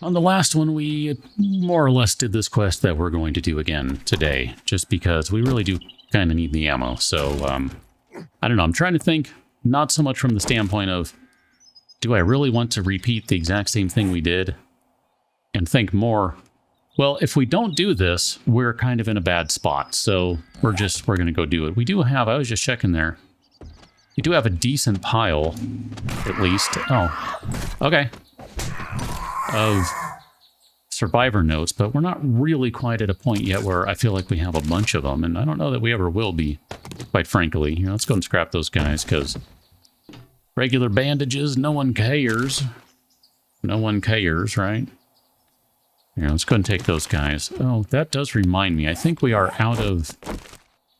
On the last one, we more or less did this quest that we're going to do again today, just because we really do kind of need the ammo. So, I don't know. I'm trying to think, not so much from the standpoint of, do I really want to repeat the exact same thing we did? And think more, well, if we don't do this, we're kind of in a bad spot. So we're going to go do it. We do have, I was just checking there, we do have a decent pile, at least. Oh, okay. Of survivor notes, but we're not really quite at a point yet where I feel like we have a bunch of them, and I don't know that we ever will be, quite frankly. Here, let's go and scrap those guys, because regular bandages, no one cares. No one cares, right? Here, let's go and take those guys. Oh, that does remind me. I think we are out of...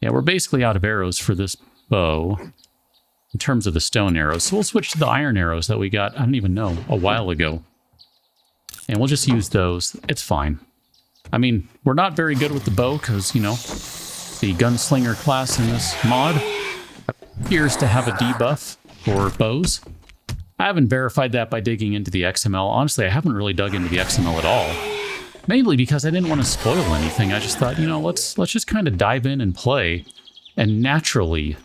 Yeah, we're basically out of arrows for this bow, in terms of the stone arrows. So we'll switch to the iron arrows that we got, I don't even know, a while ago. And we'll just use those. It's fine. I mean, we're not very good with the bow because, you know, the gunslinger class in this mod appears to have a debuff for bows. I haven't verified that by digging into the XML. Honestly, I haven't really dug into the XML at all. Mainly because I didn't want to spoil anything. I just thought, you know, let's just kind of dive in and play and naturally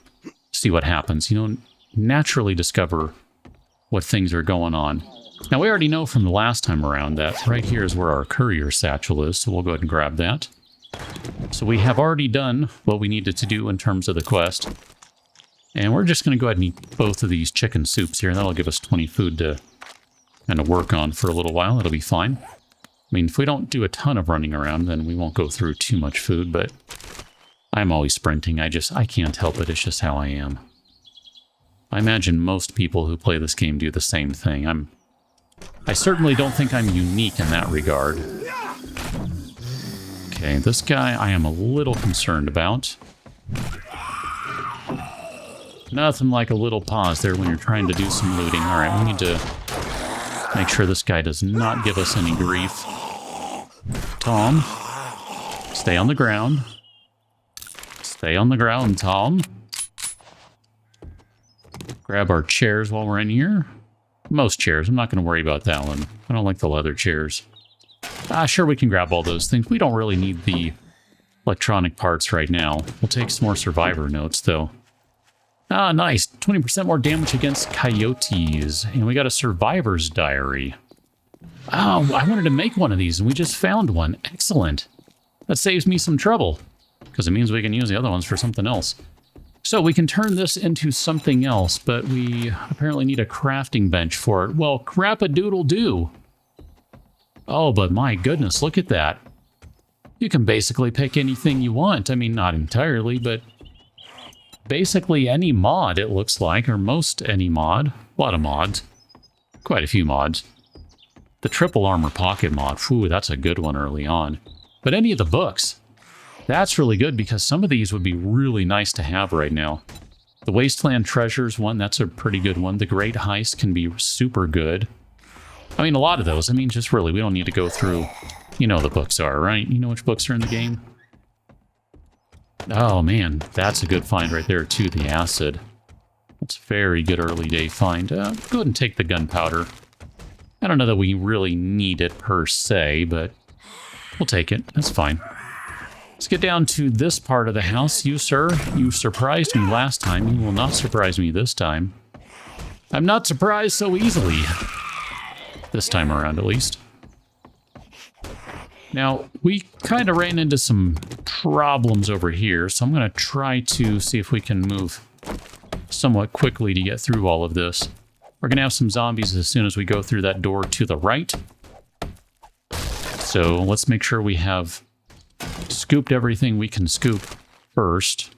see what happens. You know, naturally discover what things are going on. Now, we already know from the last time around that right here is where our courier satchel is, so we'll go ahead and grab that. So we have already done what we needed to do in terms of the quest. And we're just going to go ahead and eat both of these chicken soups here, and that'll give us 20 food to kind of work on for a little while. It'll be fine. I mean, if we don't do a ton of running around, then we won't go through too much food, but I'm always sprinting. I can't help it. It's just how I am. I imagine most people who play this game do the same thing. I certainly don't think I'm unique in that regard. Okay, this guy I am a little concerned about. Nothing like a little pause there when you're trying to do some looting. Alright, we need to make sure this guy does not give us any grief. Tom, stay on the ground. Stay on the ground, Tom. Grab our chairs while we're in here. Most chairs. I'm not going to worry about that one. I don't like the leather chairs. Sure, we can grab all those things. We don't really need the electronic parts right now. We'll take some more survivor notes, though. Ah, nice. 20% more damage against coyotes. And we got a survivor's diary. Oh, I wanted to make one of these, and we just found one. Excellent. That saves me some trouble, because it means we can use the other ones for something else. So we can turn this into something else, but we apparently need a crafting bench for it. Well, crap-a-doodle-doo. Oh, but my goodness, look at that. You can basically pick anything you want. I mean, not entirely, but basically any mod, it looks like, or most any mod. A lot of mods. Quite a few mods. The triple armor pocket mod, whew, that's a good one early on. But any of the books. That's really good because some of these would be really nice to have right now. The Wasteland Treasures one, that's a pretty good one. The Great Heist can be super good. I mean, a lot of those. I mean, just really, we don't need to go through, you know, the books are, right? You know which books are in the game? Oh, man, that's a good find right there, too, the acid. That's a very good early day find. Go ahead and take the gunpowder. I don't know that we really need it per se, but we'll take it. That's fine. Let's get down to this part of the house. You, sir, you surprised me last time. You will not surprise me this time. I'm not surprised so easily. This time around, at least. Now, we kind of ran into some problems over here, so I'm going to try to see if we can move somewhat quickly to get through all of this. We're going to have some zombies as soon as we go through that door to the right. So let's make sure we have scooped everything we can scoop first.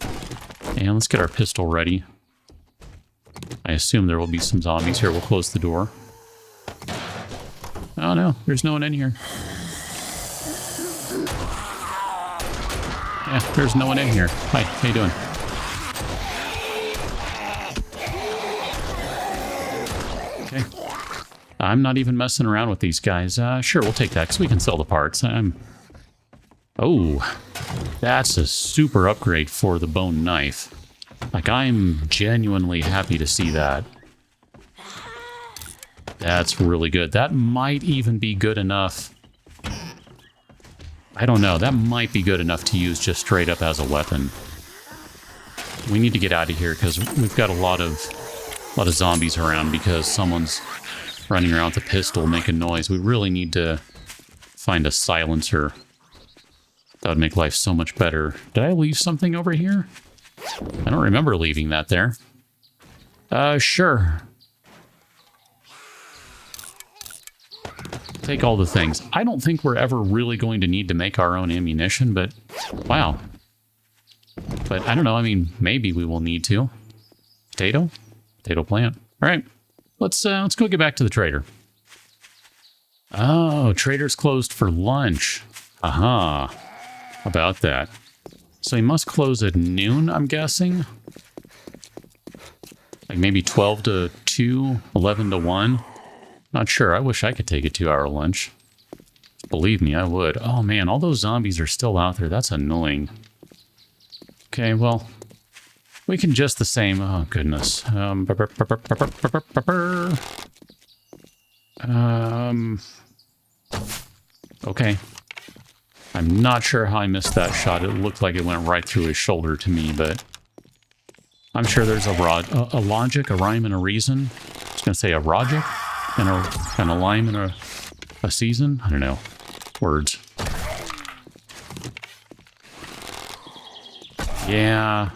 And let's get our pistol ready. I assume there will be some zombies here. We'll close the door. Oh no, there's no one in here. Yeah, there's no one in here. Hi, how you doing? Okay. I'm not even messing around with these guys. Sure, we'll take that, because we can sell the parts. Oh, that's a super upgrade for the bone knife. Like, I'm genuinely happy to see that. That's really good. That might even be good enough. I don't know. That might be good enough to use just straight up as a weapon. We need to get out of here because we've got a lot of zombies around because someone's running around with a pistol making noise. We really need to find a silencer. That would make life so much better. Did I leave something over here? I don't remember leaving that there. Sure. Take all the things. I don't think we're ever really going to need to make our own ammunition, but wow. But I don't know. I mean, maybe we will need to. Potato? Potato plant. All right. Let's go get back to the trader. Oh, trader's closed for lunch. Aha. About that. So he must close at noon, I'm guessing. Like maybe 12 to 2, 11 to 1. Not sure. I wish I could take a 2-hour lunch. Believe me, I would. Oh man, all those zombies are still out there. That's annoying. Okay, well, we can just the same. Oh goodness. Okay. I'm not sure how I missed that shot. It looked like it went right through his shoulder to me, but I'm sure there's a logic, a rhyme, and a reason. I was going to say a logic and a lime and a season. I don't know. Words. Yeah.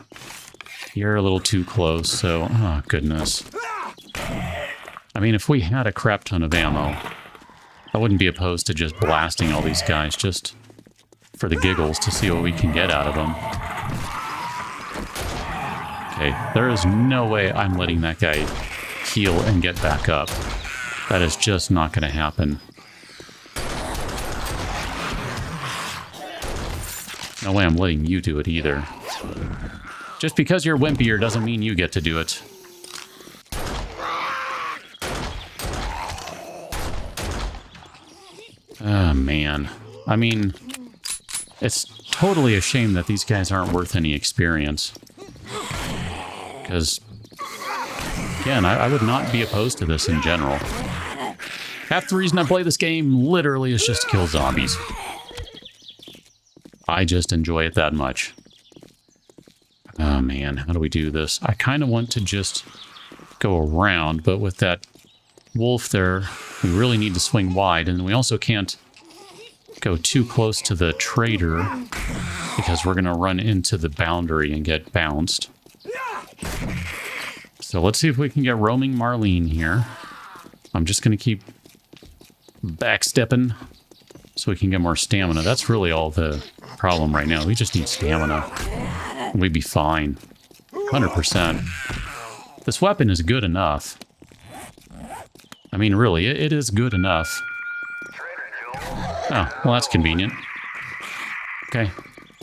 You're a little too close, so... Oh, goodness. I mean, if we had a crap ton of ammo, I wouldn't be opposed to just blasting all these guys just for the giggles to see what we can get out of them. Okay, there is no way I'm letting that guy heal and get back up. That is just not going to happen. No way I'm letting you do it either. Just because you're wimpier doesn't mean you get to do it. Oh, man. I mean, it's totally a shame that these guys aren't worth any experience. Because, again, I would not be opposed to this in general. Half the reason I play this game literally is just to kill zombies. I just enjoy it that much. Oh, man, how do we do this? I kind of want to just go around, but with that wolf there, we really need to swing wide, and we also can't go too close to the trader because we're going to run into the boundary and get bounced. So let's see if we can get roaming Marlene here. I'm just going to keep backstepping so we can get more stamina. That's really all the problem right now. We just need stamina. We'd be fine. 100%. This weapon is good enough. I mean, really, it is good enough. Oh, well, that's convenient. Okay.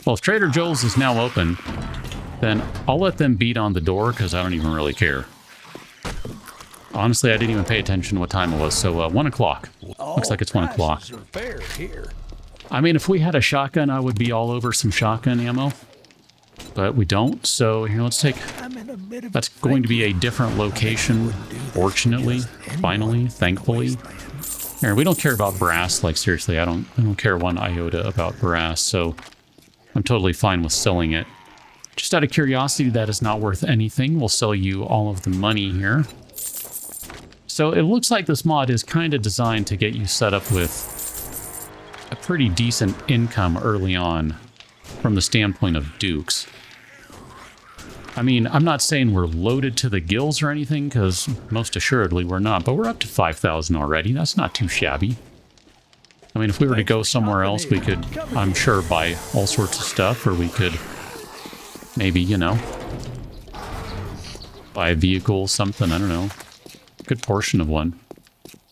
Well, if Trader Joel's is now open, then I'll let them beat on the door because I don't even really care. Honestly, I didn't even pay attention to what time it was, so 1 o'clock. Looks like it's 1 o'clock. I mean, if we had a shotgun, I would be all over some shotgun ammo. But we don't, so here, let's take... That's going to be a different location, fortunately, finally, thankfully. Here, we don't care about brass, like seriously, I don't care one iota about brass, so I'm totally fine with selling it. Just out of curiosity, that is not worth anything. We'll sell you all of the money here. So it looks like this mod is kind of designed to get you set up with a pretty decent income early on from the standpoint of dukes. I mean, I'm not saying we're loaded to the gills or anything, because most assuredly we're not, but we're up to 5,000 already. That's not too shabby. I mean, if we were to go somewhere else, we could, I'm sure, buy all sorts of stuff, or we could maybe, you know, buy a vehicle, something, I don't know. Good portion of one.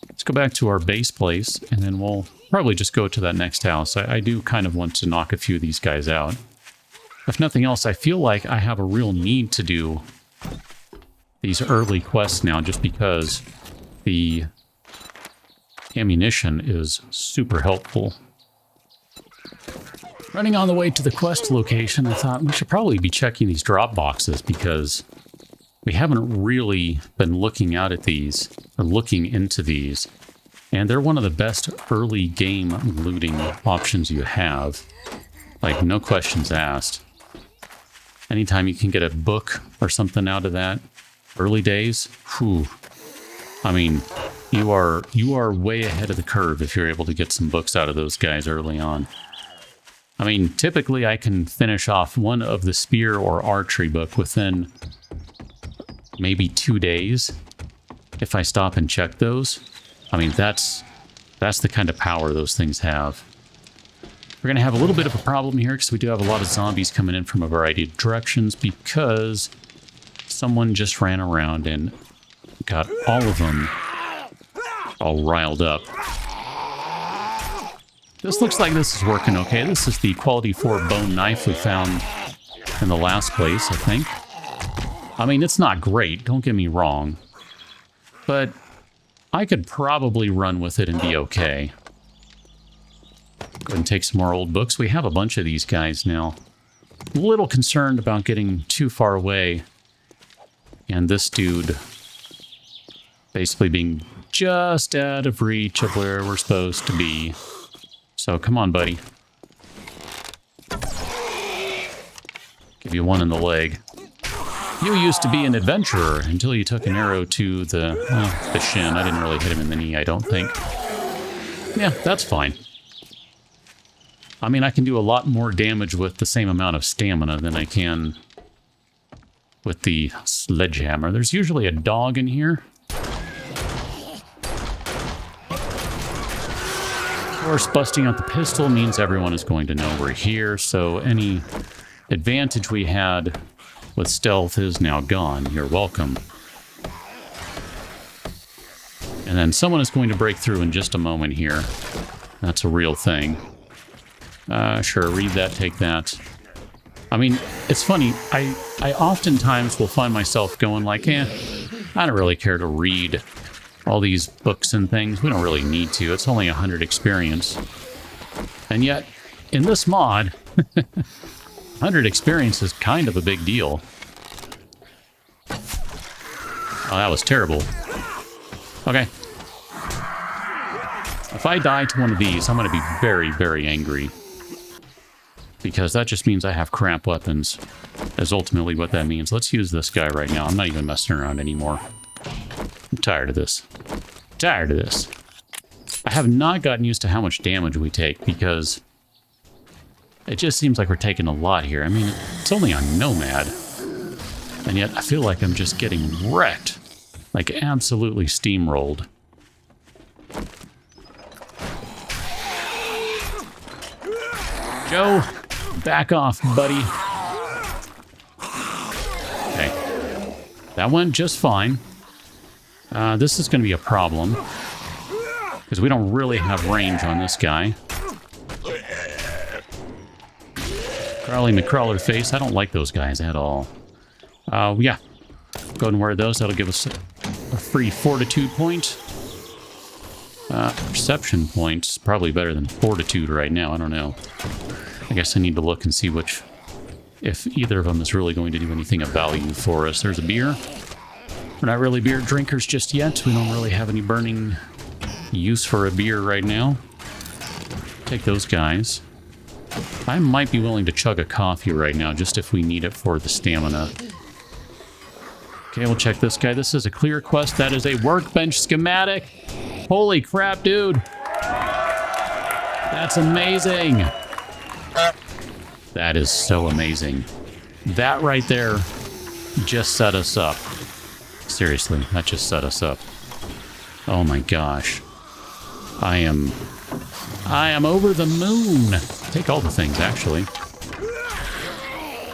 Let's go back to our base place, and then we'll probably just go to that next house. I do kind of want to knock a few of these guys out. If nothing else, I feel like I have a real need to do these early quests now, just because the ammunition is super helpful. Running on the way to the quest location, I thought we should probably be checking these drop boxes, because we haven't really been looking out at these, or looking into these. And they're one of the best early game looting options you have. Like, no questions asked. Anytime you can get a book or something out of that, early days, whew. I mean, you are way ahead of the curve if you're able to get some books out of those guys early on. I mean, typically I can finish off one of the spear or archery book within maybe 2 days if I stop and check those. I mean, that's the kind of power those things have. We're going to have a little bit of a problem here because we do have a lot of zombies coming in from a variety of directions because someone just ran around and got all of them all riled up. This looks like this is working okay. This is the quality 4 bone knife we found in the last place, I think. I mean, it's not great, don't get me wrong, but I could probably run with it and be okay. Go ahead and take some more old books. We have a bunch of these guys now. A little concerned about getting too far away. And this dude basically being just out of reach of where we're supposed to be. So come on, buddy. Give you one in the leg. You used to be an adventurer until you took an arrow to the shin. I didn't really hit him in the knee, I don't think. Yeah, that's fine. I mean, I can do a lot more damage with the same amount of stamina than I can with the sledgehammer. There's usually a dog in here. Of course, busting out the pistol means everyone is going to know we're here, so any advantage we had with stealth is now gone. You're welcome. And then someone is going to break through in just a moment here. That's a real thing. Sure, read that, take that. I mean, it's funny. I oftentimes will find myself going like, I don't really care to read all these books and things. We don't really need to. It's only 100 experience. And yet, in this mod, 100 experience is kind of a big deal. Oh, that was terrible. Okay. If I die to one of these, I'm going to be very, very angry. Because that just means I have crap weapons. That's ultimately what that means. Let's use this guy right now. I'm not even messing around anymore. I'm tired of this. Tired of this. I have not gotten used to how much damage we take because it just seems like we're taking a lot here. I mean, it's only on Nomad. And yet I feel like I'm just getting wrecked. Like absolutely steamrolled. Joe, back off, buddy. Okay. That went just fine. This is going to be a problem. Because we don't really have range on this guy. Crawly McCrawler face. I don't like those guys at all. Yeah. Go ahead and wear those. That'll give us a free fortitude point. Perception points. Probably better than fortitude right now. I don't know. I guess I need to look and see if either of them is really going to do anything of value for us. There's a beer. We're not really beer drinkers just yet. We don't really have any burning use for a beer right now. Take those guys. I might be willing to chug a coffee right now, just if we need it for the stamina. Okay, we'll check this guy. This is a clear quest. That is a workbench schematic. Holy crap, dude. That's amazing. That is so amazing. That right there just set us up. Seriously, that just set us up. Oh my gosh. I am over the moon. Take all the things, actually.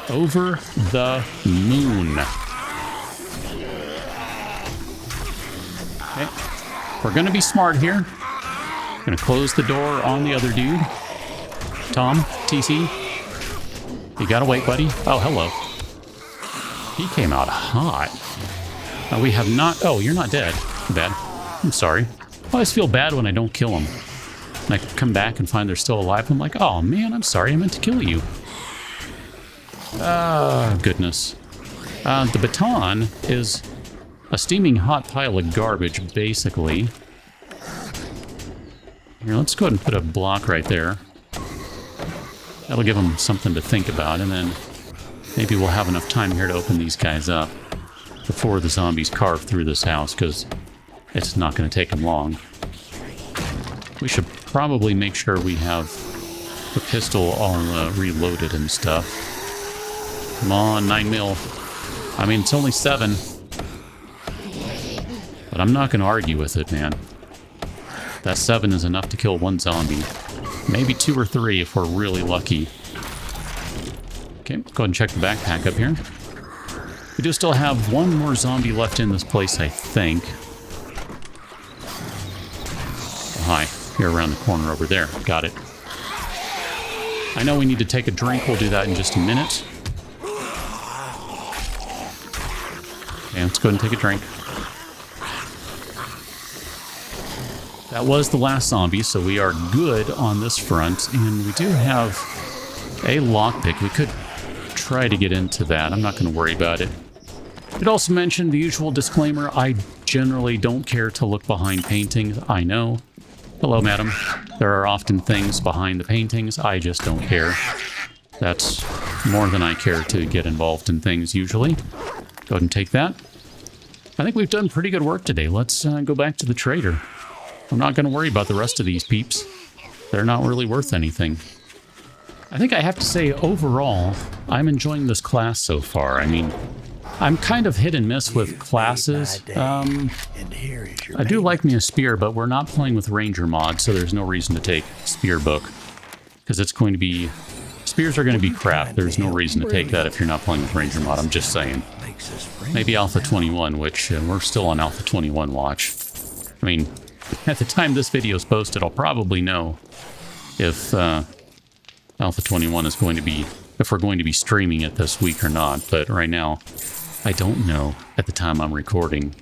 Over the moon. Okay. We're going to be smart here. Going to close the door on the other dude. Tom, TC. You gotta wait, buddy. Oh, hello. He came out hot. We have not... Oh, you're not dead. Bad. I'm sorry. I always feel bad when I don't kill them. And I come back and find they're still alive. I'm like, oh man, I'm sorry. I meant to kill you. Ah, goodness. The baton is a steaming hot pile of garbage, basically. Here, let's go ahead and put a block right there. That'll give them something to think about, and then maybe we'll have enough time here to open these guys up before the zombies carve through this house, because it's not going to take them long. We should probably make sure we have the pistol all reloaded and stuff. Come on, 9mm. I mean, it's only 7. But I'm not going to argue with it, man. That 7 is enough to kill 1 zombie. Maybe 2 or 3 if we're really lucky. Okay, go ahead and check the backpack up here. We do still have 1 more zombie left in this place, I think. Oh, hi. Here around the corner over there. Got it. I know we need to take a drink. We'll do that in just a minute. Okay, let's go ahead and take a drink. That was the last zombie, so we are good on this front. And we do have a lockpick. We could try to get into that. I'm not going to worry about it. It also mentioned the usual disclaimer. I generally don't care to look behind paintings. I know. Hello, madam. There are often things behind the paintings. I just don't care. That's more than I care to get involved in things, usually. Go ahead and take that. I think we've done pretty good work today. Let's go back to the trader. I'm not going to worry about the rest of these peeps. They're not really worth anything. I think I have to say, overall, I'm enjoying this class so far. I mean, I'm kind of hit and miss with classes. I do like me a spear, but we're not playing with ranger mod, so there's no reason to take spear book. Because it's going to be... Spears are going to be crap. There's no reason to take that if you're not playing with ranger mod, I'm just saying. Maybe Alpha 21, which we're still on Alpha 21 watch. I mean, at the time this video is posted, I'll probably know if Alpha 21 is going to be... if we're going to be streaming it this week or not, but right now... I don't know at the time I'm recording.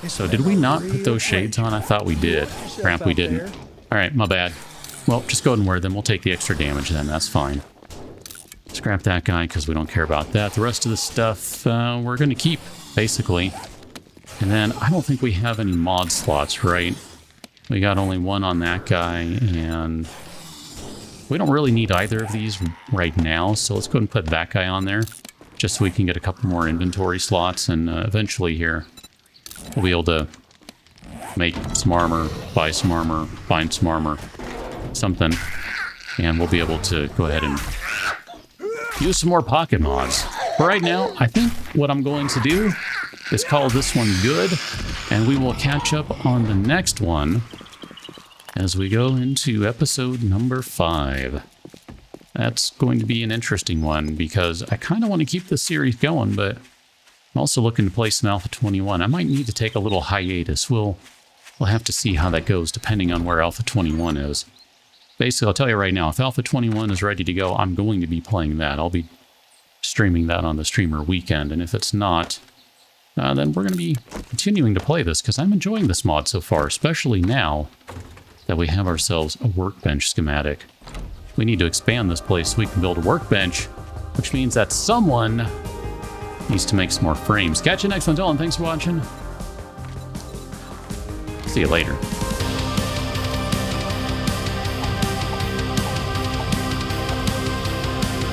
So did we not put those shades on? I thought we did. Crap, we didn't. Alright, my bad. Well, just go ahead and wear them. We'll take the extra damage then. That's fine. Scrap that guy because we don't care about that. The rest of the stuff we're going to keep, basically. And then I don't think we have any mod slots, right? We got only 1 on that guy, and we don't really need either of these right now. So let's go ahead and put that guy on there. Just so we can get a couple more inventory slots, and eventually here we'll be able to make some armor, buy some armor, find some armor, something, and we'll be able to go ahead and use some more pocket mods. But right now, I think what I'm going to do is call this one good, and we will catch up on the next one as we go into episode number 5. That's going to be an interesting one, because I kind of want to keep this series going, but I'm also looking to play some Alpha 21. I might need to take a little hiatus. We'll have to see how that goes, depending on where Alpha 21 is. Basically, I'll tell you right now, if Alpha 21 is ready to go, I'm going to be playing that. I'll be streaming that on the streamer weekend, and if it's not, then we're going to be continuing to play this, because I'm enjoying this mod so far, especially now that we have ourselves a workbench schematic. We need to expand this place so we can build a workbench, which means that someone needs to make some more frames. Catch you next one, Dylan. Thanks for watching. See you later.